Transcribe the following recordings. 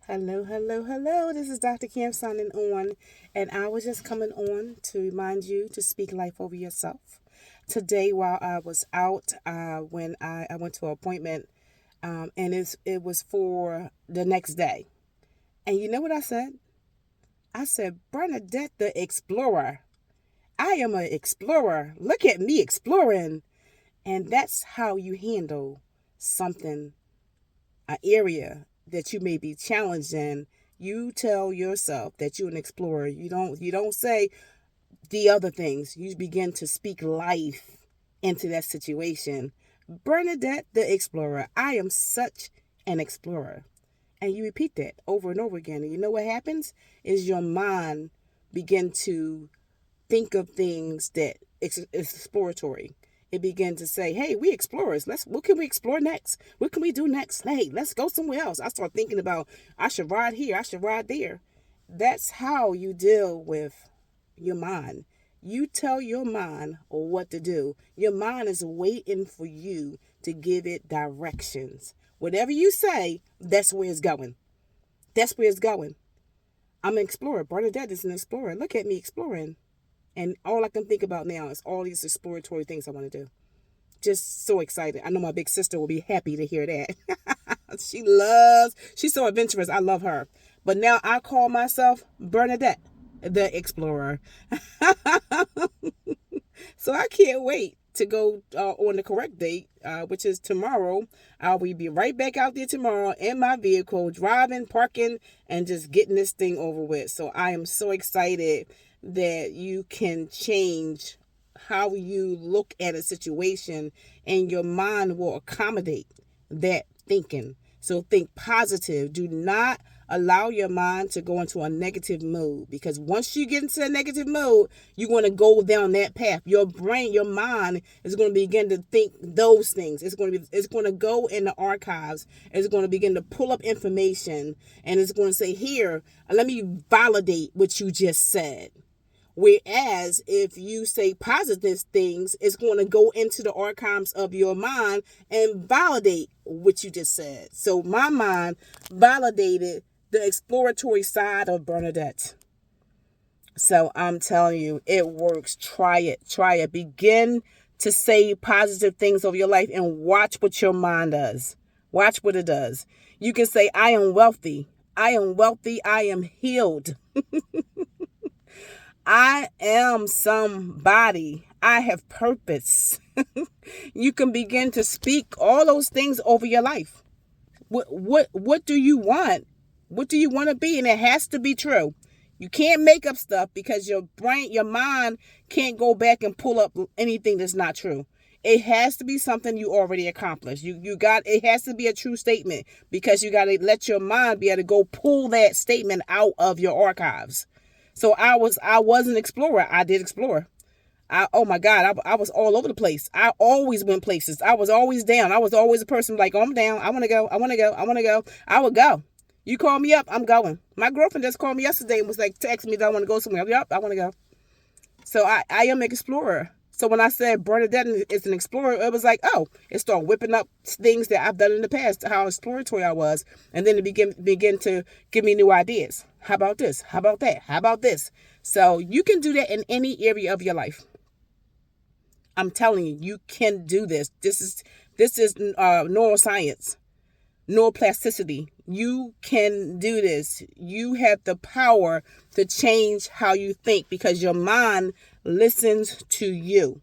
Hello, hello, hello. This is Dr. Kim signing on, and I was just coming on to remind you to speak life over yourself. Today, while I was out, when I went to an appointment, and it was for the next day. And you know what I said? I said, Bernadette the Explorer. I am an explorer. Look at me exploring. And that's how you handle something, an area that you may be challenged in. You tell yourself that you're an explorer. You don't say the other things. You begin to speak life into that situation. Bernadette the Explorer. I am such an explorer. And you repeat that over and over again. And you know what happens is your mind begin to think of things that it's exploratory. It began to say, "Hey, we explorers. What can we explore next? What can we do next? Hey, let's go somewhere else." I start thinking about, I should ride here. I should ride there. That's how you deal with your mind. You tell your mind what to do. Your mind is waiting for you to give it directions. Whatever you say, that's where it's going. That's where it's going. I'm an explorer. Bernadette is an explorer. Look at me exploring. And all I can think about now is all these exploratory things I want to do. Just so excited. I know my big sister will be happy to hear that. She's so adventurous. I love her. But now I call myself Bernadette, the explorer. So I can't wait to go on the correct date, which is tomorrow. I will be right back out there tomorrow in my vehicle, driving, parking, and just getting this thing over with. So I am so excited that you can change how you look at a situation, and your mind will accommodate that thinking. So think positive. Do not allow your mind to go into a negative mode, because once you get into a negative mode, you're going to go down that path. Your brain, your mind is going to begin to think those things. It's going to go in the archives. It's going to begin to pull up information, and it's going to say, "Here, let me validate what you just said." Whereas if you say positive things, it's going to go into the archives of your mind and validate what you just said. So my mind validated the exploratory side of Bernadette. So I'm telling you, it works. Try it. Try it. Begin to say positive things over your life and watch what your mind does. Watch what it does. You can say, "I am wealthy. I am wealthy. I am healed. I am somebody. I have purpose." You can begin to speak all those things over your life. What do you want? What do you want to be? And it has to be true. You can't make up stuff, because your brain, your mind can't go back and pull up anything that's not true. It has to be something you already accomplished. It has to be a true statement, because you got to let your mind be able to go pull that statement out of your archives. So I was an explorer. I did explore. Oh my God, I was all over the place. I always went places. I was always down. I was always a person like, "Oh, I'm down. I want to go. I want to go. I want to go." I would go. You call me up, I'm going. My girlfriend just called me yesterday and was like, text me that I want to go somewhere. Yep, I want to go. So I am an explorer. So when I said Bernadette is an explorer, it was like, oh, it started whipping up things that I've done in the past, how exploratory I was. And then it begin to give me new ideas. How about this? How about that? How about this? So you can do that in any area of your life. I'm telling you, you can do this. This is neuroscience, neuroplasticity. You can do this. You have the power to change how you think, because your mind listens to you.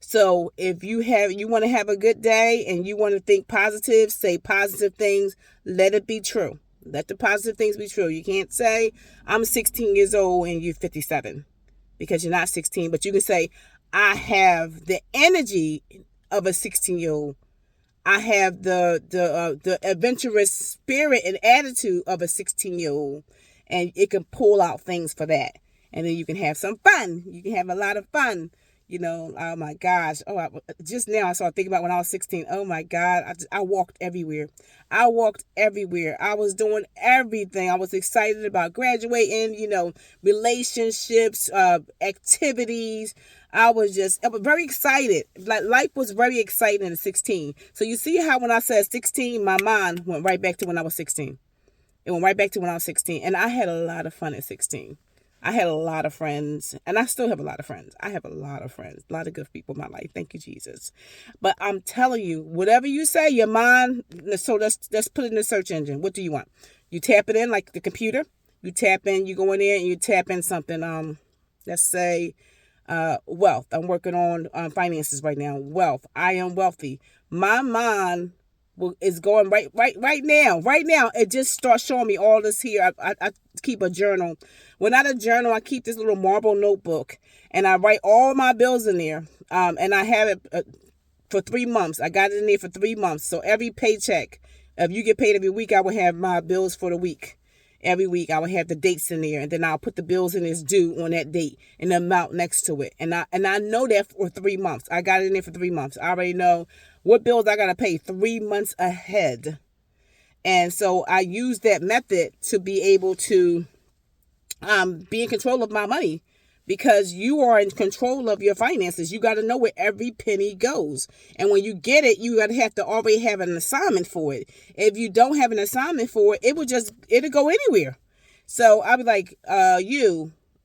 So if you want to have a good day and you want to think positive, say positive things, let it be true. Let the positive things be true. You can't say, "I'm 16 years old and you're 57," because you're not 16, but you can say, "I have the energy of a 16-year-old. I have the adventurous spirit and attitude of a 16-year-old," and it can pull out things for that. And then you can have some fun. You can have a lot of fun. Oh my gosh. Just now I started thinking about when I was 16. Oh my God. I walked everywhere. I walked everywhere. I was doing everything. I was excited about graduating, relationships, activities. I was very excited. Like, life was very exciting at 16. So you see how when I said 16, my mind went right back to when I was 16. It went right back to when I was 16. And I had a lot of fun at 16. I had a lot of friends, and I still have a lot of friends. I have a lot of friends, a lot of good people in my life. Thank you, Jesus. But I'm telling you, whatever you say, your mind, so let's put it in the search engine. What do you want? You tap it in like the computer. You tap in, you go in there and you tap in something. Let's say wealth. I'm working on finances right now. Wealth. I am wealthy. My mind is going right now. Right now, it just starts showing me all this here. I keep a journal. Well, not a journal. I keep this little marble notebook, and I write all my bills in there. And I have it for 3 months. I got it in there for 3 months. So every paycheck, if you get paid every week, I will have my bills for the week. Every week I will have the dates in there, and then I'll put the bills in as due on that date and the amount next to it. And I know that for 3 months. I got it in there for 3 months. I already know what bills I got to pay 3 months ahead. And so I use that method to be able to be in control of my money, because you are in control of your finances. You got to know where every penny goes. And when you get it, you got to have to already have an assignment for it. If you don't have an assignment for it, it'll go anywhere. So I'll be like,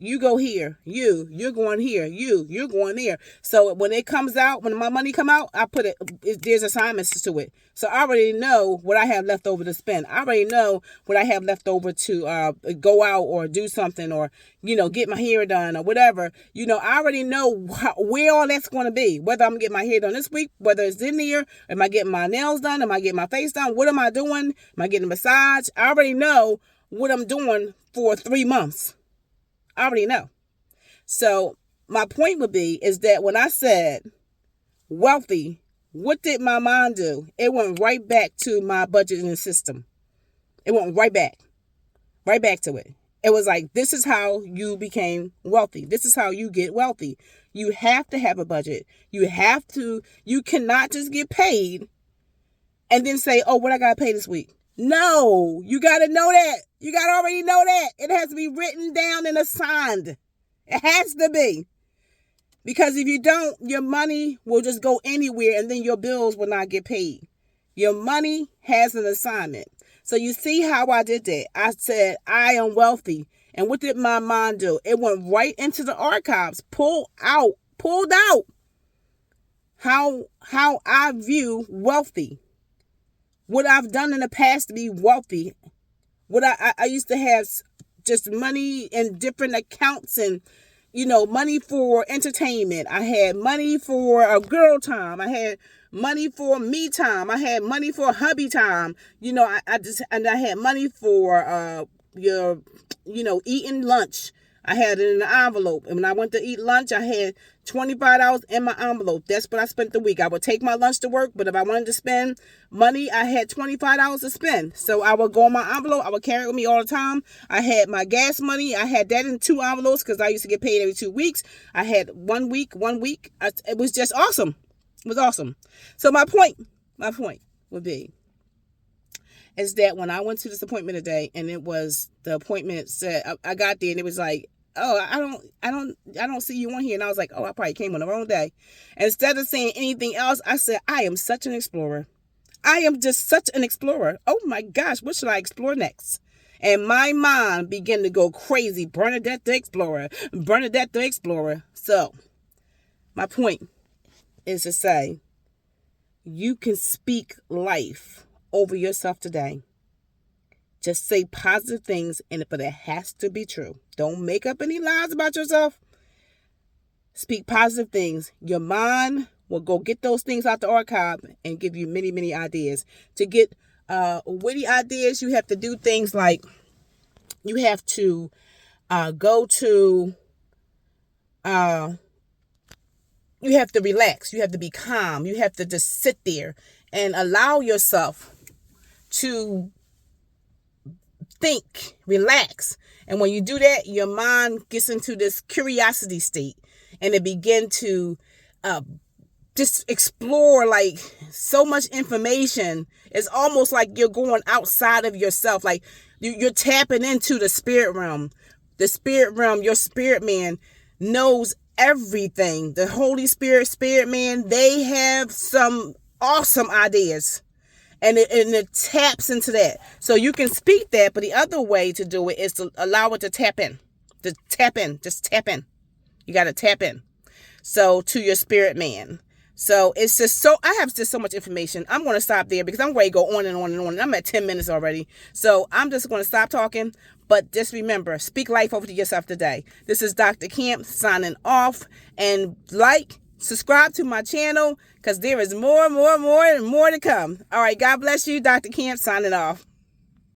you go here. You're going here. You're going there. So when it comes out, when my money come out, I put there's assignments to it. So I already know what I have left over to spend. I already know what I have left over to go out or do something, or, get my hair done or whatever. I already know where all that's going to be. Whether I'm getting my hair done this week, whether it's in there, am I getting my nails done? Am I getting my face done? What am I doing? Am I getting a massage? I already know what I'm doing for 3 months. I already know. So my point would be is that when I said wealthy, what did my mind do? It went right back to my budgeting system. It went right back to it. It was like, this is how you became wealthy. This is how you get wealthy. You have to have a budget. You cannot just get paid and then say, oh, what I got to pay this week. No, you got to know that. You got to already know that. It has to be written down and assigned. It has to be. Because if you don't, your money will just go anywhere and then your bills will not get paid. Your money has an assignment. So you see how I did that. I said, I am wealthy. And what did my mind do? It went right into the archives, pulled out how I view wealthy. What I've done in the past to be wealthy. What I used to have just money in different accounts, and money for entertainment. I had money for a girl time. I had money for me time. I had money for hubby time. I had money for eating lunch. I had it in an envelope. And when I went to eat lunch, I had $25 in my envelope. That's what I spent the week. I would take my lunch to work, but if I wanted to spend money, I had $25 to spend. So I would go in my envelope. I would carry it with me all the time. I had my gas money. I had that in 2 envelopes because I used to get paid every 2 weeks. I had 1 week. It was just awesome. It was awesome. So my point would be is that when I went to this appointment today, and the appointment said, I got there and it was like, oh, I don't see you on here. And I was like, oh, I probably came on the wrong day. And instead of saying anything else, I said, I am such an explorer. I am just such an explorer. Oh my gosh, what should I explore next? And my mind began to go crazy. Bernadette the Explorer. So my point is to say, you can speak life over yourself today. Just say positive things, but it has to be true. Don't make up any lies about yourself. Speak positive things. Your mind will go get those things out the archive and give you many, many ideas. To get witty ideas, you have to do things like you have to you have to relax. You have to be calm. You have to just sit there and allow yourself to think, relax. And when you do that, your mind gets into this curiosity state and it begin to just explore like so much information. It's almost like you're going outside of yourself. Like you're tapping into the spirit realm. The spirit realm, your spirit man knows everything. The Holy Spirit, spirit man, they have some awesome ideas. and it taps into that. So you can speak that, but the other way to do it is to allow it to tap in. To tap in. Just tap in. You got to tap in. So to your spirit man. So it's just so, I have just so much information. I'm going to stop there because I'm ready to go on and on and on. I'm at 10 minutes already. So I'm just going to stop talking. But just remember, speak life over to yourself today. This is Dr. Camp signing off. And subscribe to my channel because there is more to come. All right. God bless you. Dr. Camp signing off.